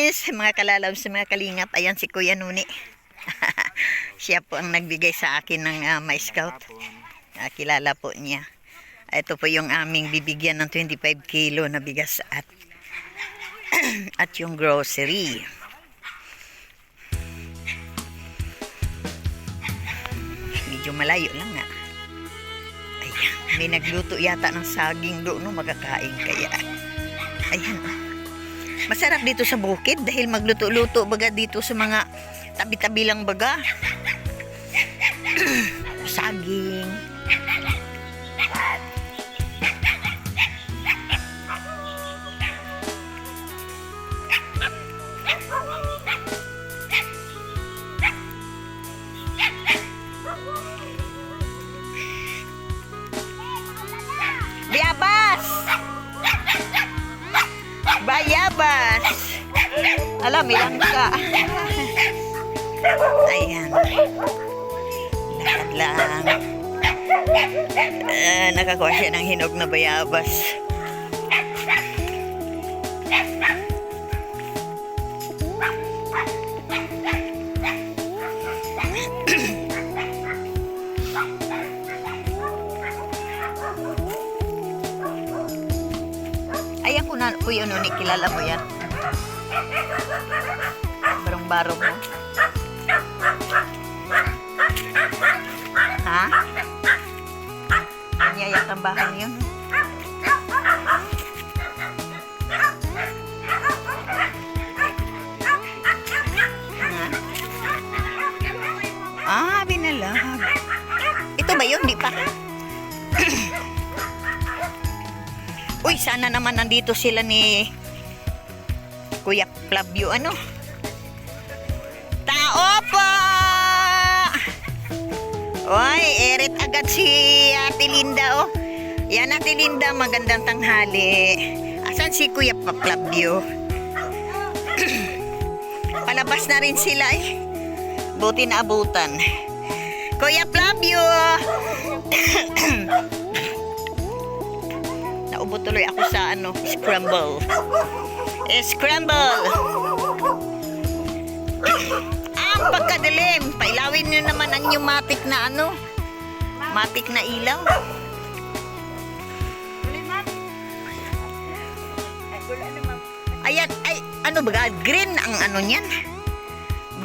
Miss, mga kalalabs, mga kalingap. Ayan si Kuya Nuni. Siya po ang nagbigay sa akin ng My Scout. Kilala po niya. Ito po yung aming bibigyan ng 25 kilo na bigas at yung grocery. Medyo malayo lang nga. Ayan, may nagluto yata ng saging doon, no, magkakain kaya. Ayan. Masarap dito sa bukid dahil magluto-luto baga dito sa mga tabi-tabi lang baga. Saging. Bayabas! Bayabas! Alam, ilang ka. Ayan. Lakad lang. Nakakuha siya ng hinog na bayabas. Ayan ko na po yun, Nuni. Kilala mo yan? Barong-barong mo. Ha? Anyaya tambahan yun. Binalag. Ito ba yun? Di pa. Uy, sana naman nandito sila ni Kuya Flavio. Ano? Tao po! Uy, eret agad si Ate Linda, oh. Yan, Ate Linda, magandang tanghali. Asan si Kuya Flavio? Palabas na rin sila, eh. Buti na abutan. Kuya Flavio! Naubo tuloy ako sa scramble. Scramble! Ang pagkadilim. Pailawin nyo naman ang yung matik na matik na ilaw. Ayan, ay, ano ba? Green ang niyan.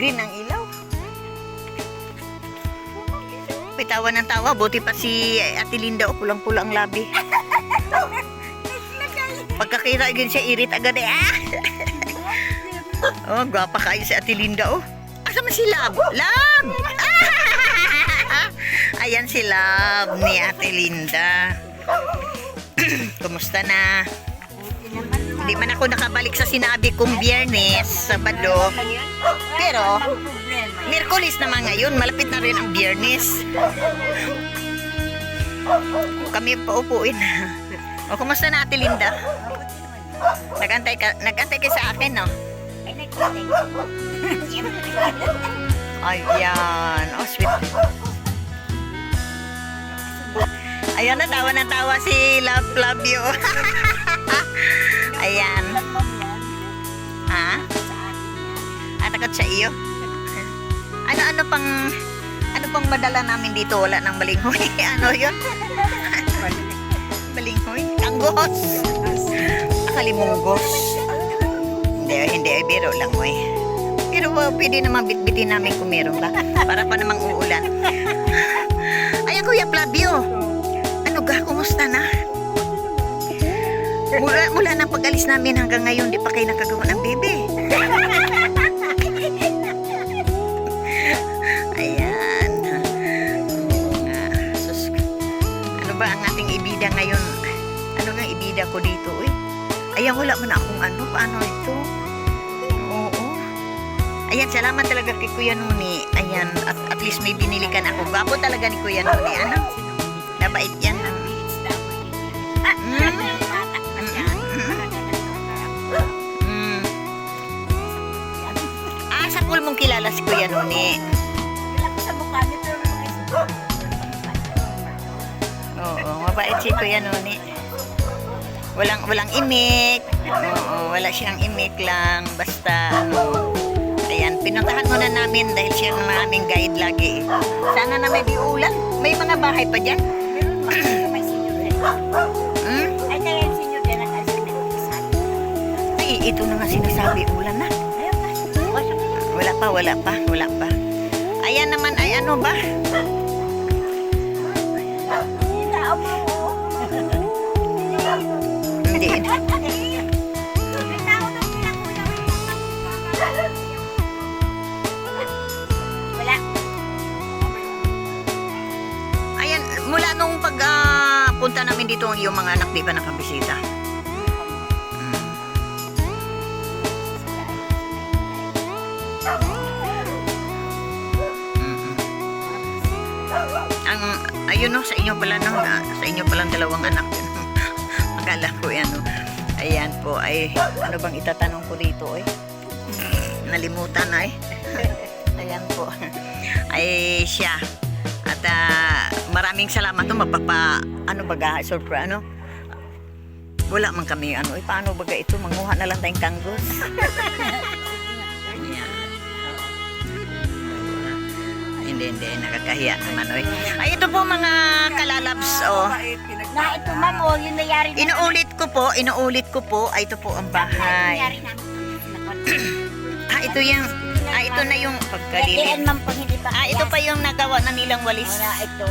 Green ang ilaw. Tawa ng tawa, buti pa si Ate Linda, pulang-pula ang labi. Pagkakita yun siya, irit agad eh. Oh, gwapa kayo si Ate Linda, oh. Asa man si Lab? Lab! Ayan si Lab ni Ate Linda. Kumusta na? Hindi man ako nakabalik sa sinabi kong Biyernes, Sabado. Pero Miyerkules naman ngayon, malapit na rin ang Biyernes. Kami paupuin. O, kumusta na Ate Linda? Nagantay ka sa akin, no? Ayan. Oh, sweet. Ayan, natawa na tawa si Flavio. Ayan. Ha? Takot sa iyo? Ano pang madala namin dito? Wala nang balinghoy. Ano yun? Balinghoy? Tanggos! Akalimunggos. Hindi ay biro lang, oy. Pero pwede naman bitbitin namin kung meron ba? Para pa namang uulan. Ayan, Kuya Flavio. Ano ga? Kumusta na? Mula ng pag-alis namin hanggang ngayon, di pa kayo nakagawa ng bebe. Ayan. Ano ba ang ating ibida ngayon? Ano nga ibida ko dito, eh? Ayan, wala mo na akong paano ito? Oo. Ayan, salamat talaga kay Kuya Nuni. Ayan, at least may binili ka na ako. Gwapo talaga ni Kuya Nuni. Nabait yan. Sa pool mong kilala si Kuya Nuni. Sa mukha nito. Oo, mabait si Kuya Nuni. Walang imik. Oo, wala siyang imik lang. Basta, ano. Ayan, pinuntahan muna namin dahil siya ang aming guide lagi. Sana na may biulan. May mga bahay pa dyan. May senior din. Hmm? Ay, kaya yung senior din ang asin na isa. Ay, ito na nga sinasabi. Ulan na. Ayun na. Wala pa. Ayan naman ay ano ba? Hinao mo. Hindi. Hinao ng pinakulang. Wala. Ayan, mula nung punta namin dito, yung mga anak di pa nakabisita. Ayun no, sa inyo pala no, sa inyo palang dalawang anak. Akala ko yan no. Ayan po, ay ano bang itatanong ko dito eh? Nalimutan na eh. Ayan po. Ay siya. At maraming salamat no, ano baga, surprise ano? Wala man kami ano, paano baga ito, manguha na lang tayong kanggos. Hindi, nakakahiya naman oy. Ay ito po mga kalalabs oh. Na ito ma'am, oh, yung nangyari na. Inuulit ko po, ay ito po ang bahay. Nangyari na. Ito yung, ito na yung pagkalilit. Yan ma'am pag hindi pa. Ito pa yung nagawa na nilang walis. Wala ito.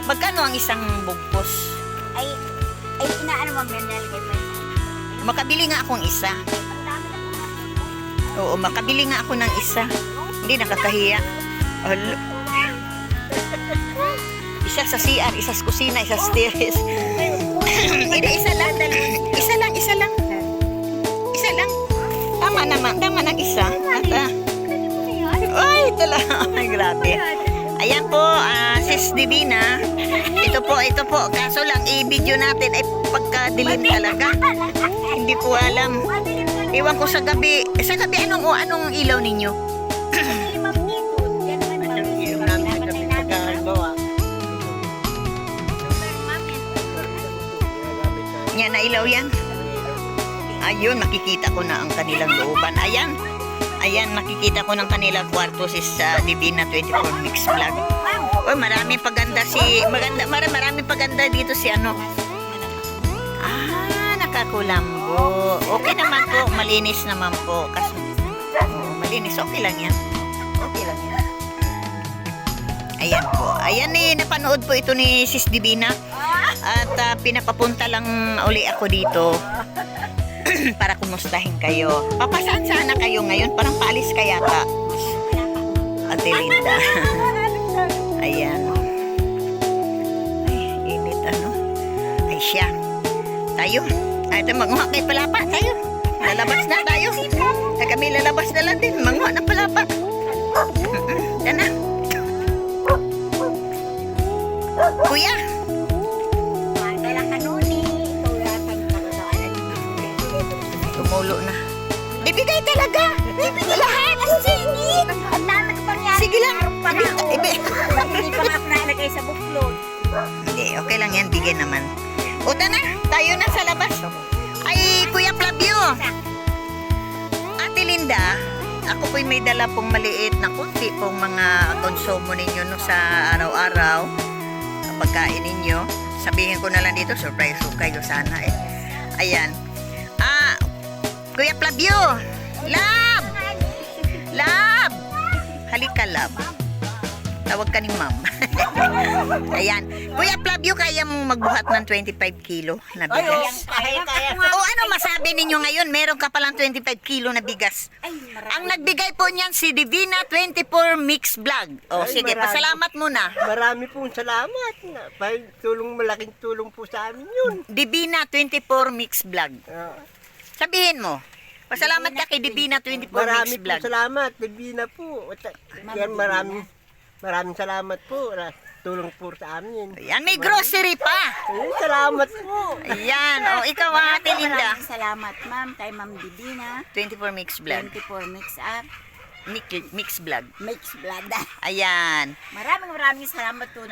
Magkano ang isang bugpos? Ay, inaano ma'am yan dahil kay May. Makabili nga akong isa. Oo, makabili nga ako ng isa. Hindi nakakahiya. Alo. Isa sa CR, isa sa kusina, isa sa stairs. Hindi, isa lang. Isa lang. Tama ng isa. At, ay, talaga. Ay, grabe. Ayan po, Sis Divina. Ito po. Kaso lang, i-video natin ay pagkadilim talaga. Hindi ko alam. Iwan ko sa gabi. Sa gabi, anong ilaw ninyo? Yan, na ilaw yan. Ayun, makikita ko na ang kanilang looban. Ayan, makikita ko ng kanilang kwarto si Divina 24 Mix Vlog. Oy, maraming paganda dito si ano. Nakakulambo. Okay naman po, malinis naman po. Kasi, malinis, okay lang yan. Ayan po. Ayan napanood po ito ni Sis Divina. At pinapapunta lang uli ako dito para kumustahin kayo. Papasaan sana kayo ngayon? Parang paalis ka yata. Ate Linda. Ayan. Ay, init ano. Ay siya. Tayo. Ito, manguha kay palapa. Tayo. Lalabas na tayo. Kami lalabas na lang din. Manguha ng palapa. Yan na. Kuya. Tumulo na. Ibigay talaga. Ibigay lahat. Ang singit. Sige lang. Hindi pa nga nalagay sa buklod. Hindi, okay lang yan. Bigay naman. Uta na. Tayo na sa labas. Ay, Kuya Flavio. Ate Linda, ako po'y may dala pong maliit na kunti pong mga konsumo ninyo no, sa araw-araw. Pagkain ninyo. Sabihin ko na lang dito, surprise ko kayo sana eh. Ayan. Kuya Flavio! Lab! Halika, Lab. Tawag ka ni Ma'am. Ayan. Kuya Flavio, kaya mong magbuhat ng 25 kilo na bigas? Kaya. O ano masabi ninyo ngayon? Meron ka palang 25 kilo na bigas. Ang nagbigay po niyan si Divina 24 Mix Vlog. O sige, pasalamat muna. Marami pong salamat. Malaking tulong po sa amin yun. Divina 24 Mix Vlog. Sabihin mo. Pasalamat ka kay Divina 24 Marami Mix po Vlog. salamat, Divina po. Yan, maraming salamat po. Tulong po sa amin. Yan, may grocery pa. Salamat po. Ayan. O, ikaw Ate Linda. Maraming salamat ma'am kay Ma'am Divina. 24 Mix Vlog. 24 Mix Up. Mix vlog. Mix blood. Ayan. Maraming salamat po.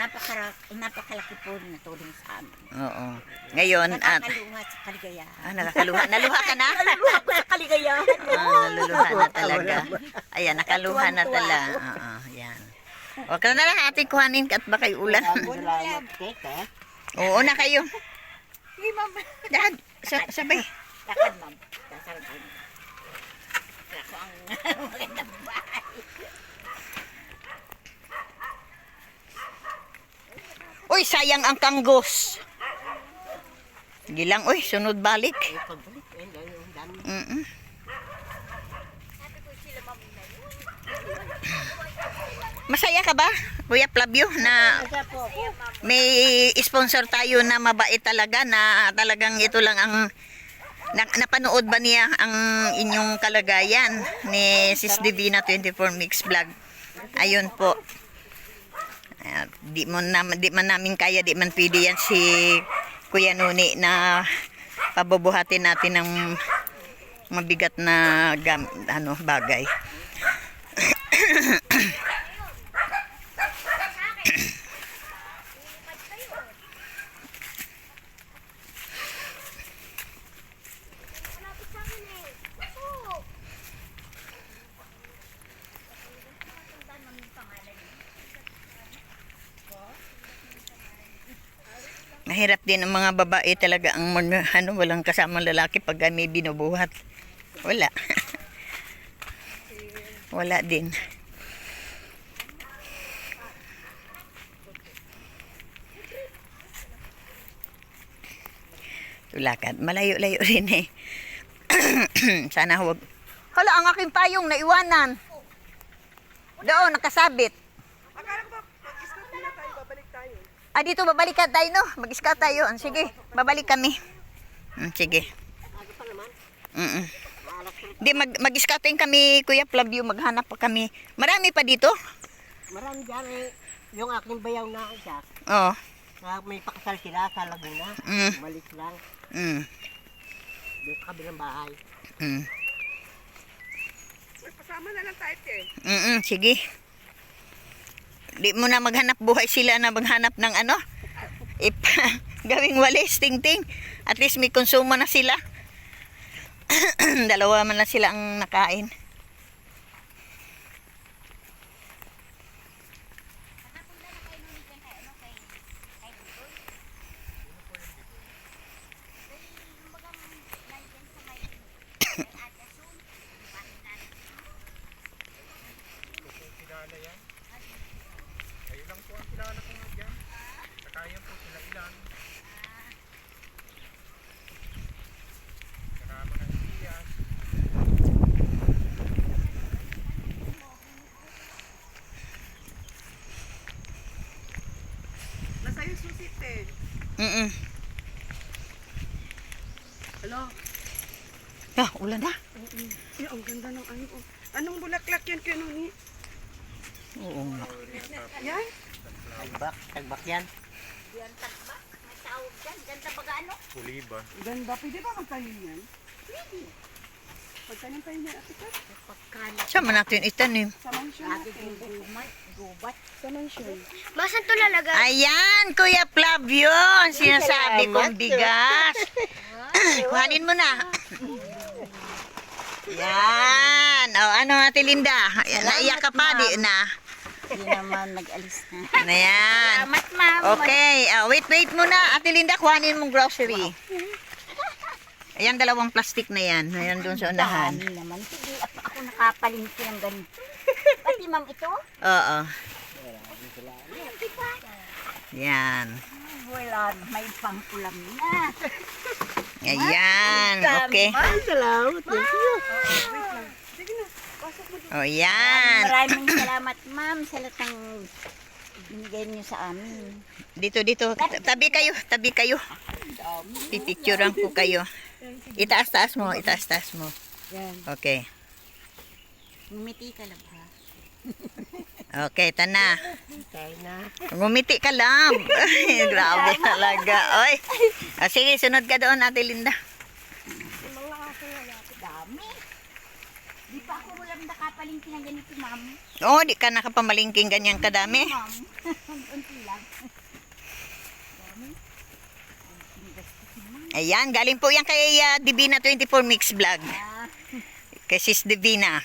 Napakalaki po na tulong sa amin. Oo. Ngayon, at Nakakaluha sa kaligayahan. nakakaluha. Naluha ka na? Naluha ko sa kaligayahan. Naluluha na talaga. Ayan, nakaluha na talaga. Oo, ayan. O, ka na lang ating kuhanin at baka ulan. Salamat, tita. Oo na kayo. Sige, ma'am. Dad, sabay. Lakad, ma'am. Lakad, ma'am. Ako ang magandang bahay. Uy, sayang ang kanggos. Sige lang, uy, sunod balik. Pagbalik, ang dami. Mm-mm. Masaya ka ba, Kuya Flavio, na Kaya po, may sponsor tayo na mabait talaga, na talagang ito lang ang napanood ba niya ang inyong kalagayan ni Sis Divina 24 Mix Vlog. Ayun po. Di man namin kaya, di man pwede yan si Kuya Nuni na pabubuhatin natin ng mabigat na bagay. Mahirap din ang mga babae talaga ang walang kasamang lalaki pag may binubuhat. Wala. Wala din. Tulakad. Malayo-layo rin eh. Sana huwag. Hala, ang aking payong naiwanan. Doon, nakasabit. Dito babalik ka tayo, no? Mag-scout tayo. Sige, babalik kami. Sige. Di, mag-scouting kami, Kuya Flavio. Maghanap pa kami. Marami pa dito? Marami dyan eh. Yung aking bayaw na isa. Oo. May pakasal sila sa Laguna. Malis lang. Doon sa kabilang bahay. Pasama na lang tayo, te. Sige. Di mo na maghanap buhay sila na maghanap ng gawing walis, ting-ting. At least may konsumo na sila. Dalawa man lang sila ang nakain. Nasa yung susit, te. Hello? Ulan na. Ang ganda ng ano. Anong bulaklak yan, Kenoni? Oo nga. Yan? Tagbak yan. Yan, tagbak. May tawag dyan. Ganda ba gaano? Ganda. Pwede ba magtanim yan? Pwede. Pagtanim tayo niyan, Ate Kat. Pagkalat. Saan man natin itanim? Sa mansyon. Lagi yung gubat. Sa mansyon. Masan to lalagay? Ayan, Kuya Flavio. Ang sinasabi kong bigas. Kuhanin mo na. Yan. Ano, Ate Linda? Naiyak ka pa, di na. Hindi naman nag-alis na. Ayan. Salamat, ma'am. Okay. Wait muna. Ate Linda, kuhanin mong grocery. Ayan, 2 plastic na yan. Ayan, doon sa unahan. Dami naman. Sige, ako nakapalingki ng ganito. Pati, ma'am, ito? Oo. Yan. Wala, may pang-ulam na. Ayan. Okay. Ay, salamat. Thank you. O, yan. Maraming salamat, ma'am, sa lahat ng binigay niyo sa amin. Dito. Tabi kayo. Pipicturean ko kayo. Itaas-taas mo. Yan. Okay. Ngumiti ka lang, ha? Okay, tana. Okay na. Ngumiti ka lang. Ay, grabe talaga. Oy. Sige, sunod ka doon, Ate Linda. Dami. Di pa ako wala nakapalingkin ng ganito, ma'am. Oo, di ka nakapamalingking ganyan kadami. Ma'am, unti lang. Ayan, galing po yan kay Divina 24 Mix Vlog. Ah, Kay Sis Divina.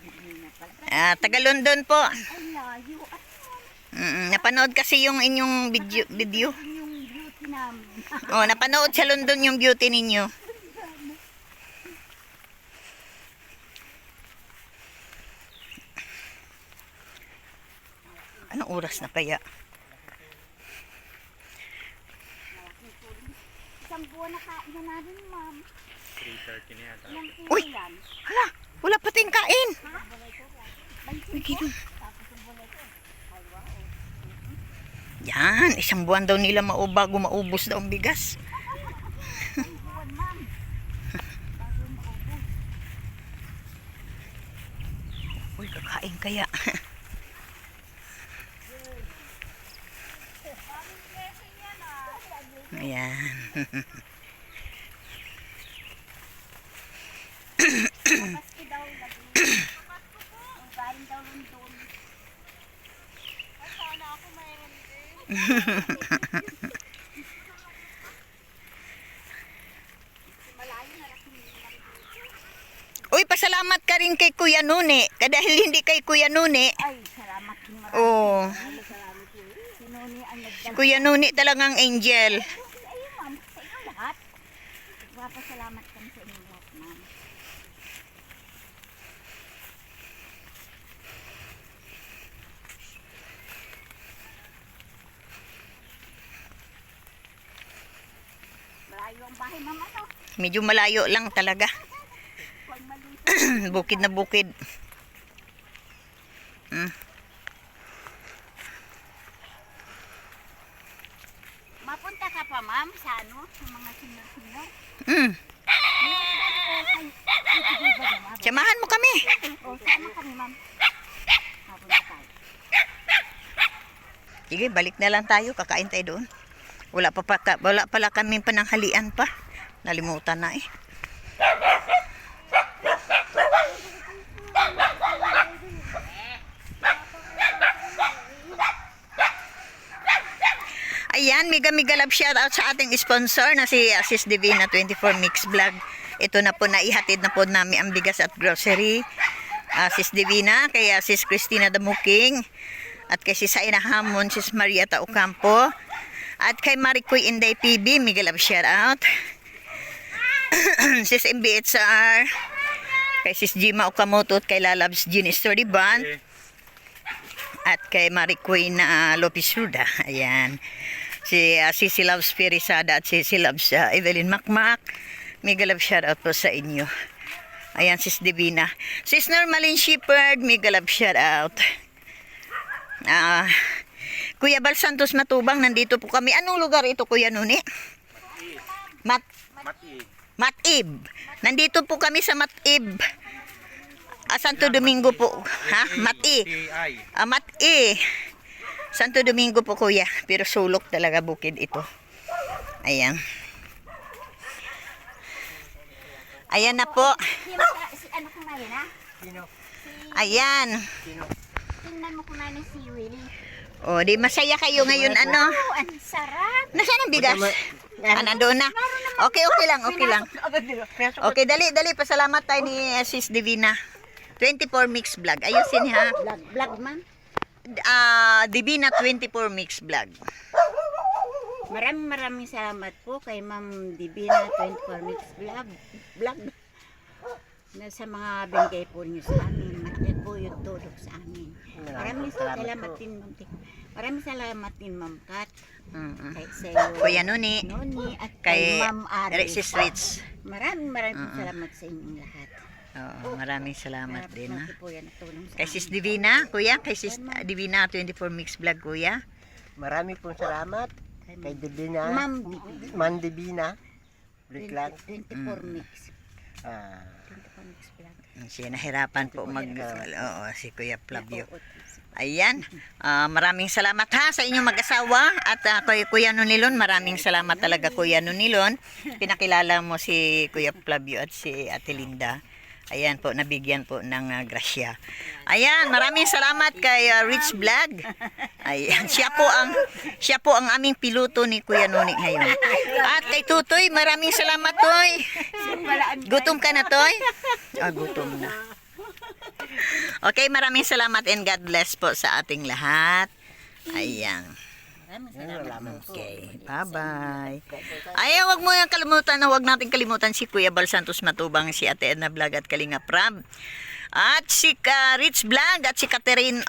hindi na pala. Taga London po. Ay, layo. Napanood kasi yung inyong video. Yung beauty namin. Oh, napanood sa London yung beauty ninyo. Anong oras na kaya? Isang buwan na kain na namin, ma'am. 3:30 na yata. Ilang kilo Uy! yan? Hala, wala pating kain. Uy, gino. Yan, isang buwan daw nila bago maubos daw ang bigas. Buwan, ma'am. Bago maubos. Uy, kakain kaya. Ayan. Pasko daw lagi. Ang galing daw London. Sana ako mayroon din. Malayo na rin. Uy, pasalamat ka rin kay Kuya Nune. Dahil hindi kay Kuya Nune. Ay, salamat din marami. Oh, Sinuni ang nagdala. Kuya Nune talagang angel. Ayun, ma'am. Sa inyo lahat. Papasalamat kami sa inyo lahat, ma'am. Malayo ang bahay, ma'am. Ano? Medyo malayo lang talaga. Huwag maliit. Bukid na bukid. Mapunta ka pa, ma'am, sa ano? Sa mga senior-senior? Mm. O, Samahan mo kami. sama kami, ma'am. Mapunta tayo. Sige, balik na lang tayo. Kakain tayo doon. Wala pala kami pananghalian pa. Nalimutan na eh. Ayan, mega love shoutout sa ating sponsor na si Sis Divina 24 Mix Vlog. Ito na po, naihatid na po namin ang bigas at grocery. Sis Divina, kay Sis Christina Damuking, at kay Sis Aina Hamon, Sis Marieta Ocampo, at kay Maricoy Inday PB, mega love shoutout. Sis MBHR, kay Sis Jima Okamoto, at kay Lalabs Jean Story Band, at kay Maricoy na Lopez Ruda. Ayan. Si Sisi Loves Pirisada at Sisi Loves Evelyn Macmac. Mega love shoutout po sa inyo. Ayan, Sis Divina. Sis Normaline Shepherd, mega love shoutout. Kuya Bal Santos Matubang, nandito po kami. Anong lugar ito, Kuya Nuni? Matib. Nandito po kami sa Matib. Santo Domingo po. Ha? Mati. Mati. Santo Domingo po, kuya. Pero sulok talaga bukid ito. Ayan. Ayan na po. Si ano kung ngayon, ha? Sino? Ayan. Tingnan mo kung ngayon si Willie. O, di masaya kayo ngayon, ano? Oh, ang sarap. Nasaan ang bigas? Nandoon na. Okay, okay lang, okay lang. Okay, dali. Pasalamat tayo ni Sis Divina. 24 Mix Vlog. Ayusin ha. Vlog, ma'am. Divina 24 Mix Vlog. Maraming salamat po kay Ma'am Divina 24 Mix Vlog. Na sa mga binigay po niyo sa amin. Yan po yung tulog sa amin. Maraming salamat din, Ma'am. Maraming salamat din, Ma'am Kat. Kay sa iyo, Kuya Nuni. Noni, at Kay kay Ma'am Ari. Sis Rich. Maraming salamat sa inyong lahat. Oo, maraming salamat din ha. Po yan natulong sa Kay Sis Divina, kuya. Kay Sis Divina 24 Mix Vlog, kuya. Marami pong salamat kay Divina. Ma'am Divina. Bliklat. 24 Mix. 24 Mix Vlog. Siya nahirapan po oo, si Kuya Flavio. Ayan. Maraming salamat ha sa inyong mag-asawa at kay Kuya Nunilon. Maraming salamat talaga, Kuya Nunilon. Pinakilala mo si Kuya Flavio at si Ate Linda. Ayan po, nabigyan po ng grasya. Ayan, maraming salamat kay Rich Vlog. Ayan, siya po ang aming piloto ni Kuya Noni ngayon. At kay Tutoy, maraming salamat, Toy. Gutom ka na, Toy? Gutom na. Okay, maraming salamat and God bless po sa ating lahat. Ayan. Maraming salamat po. Okay, bye-bye. Ay, wag mo yung kalimutan na wag natin kalimutan si Kuya Bal Santos Matubang, si Ate Edna Vlog at Kalingap Rab. At si Rich Vlog at si Catherine,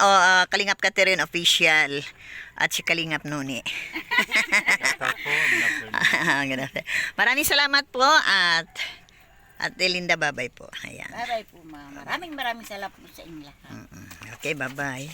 Kalingap Catherine Official. At si Kalingap Noni. Ganun. Maraming salamat po at Linda, bye-bye po. Ayan. Bye-bye po, ma'am. Maraming salamat po sa inyo lahat. Okay, bye-bye.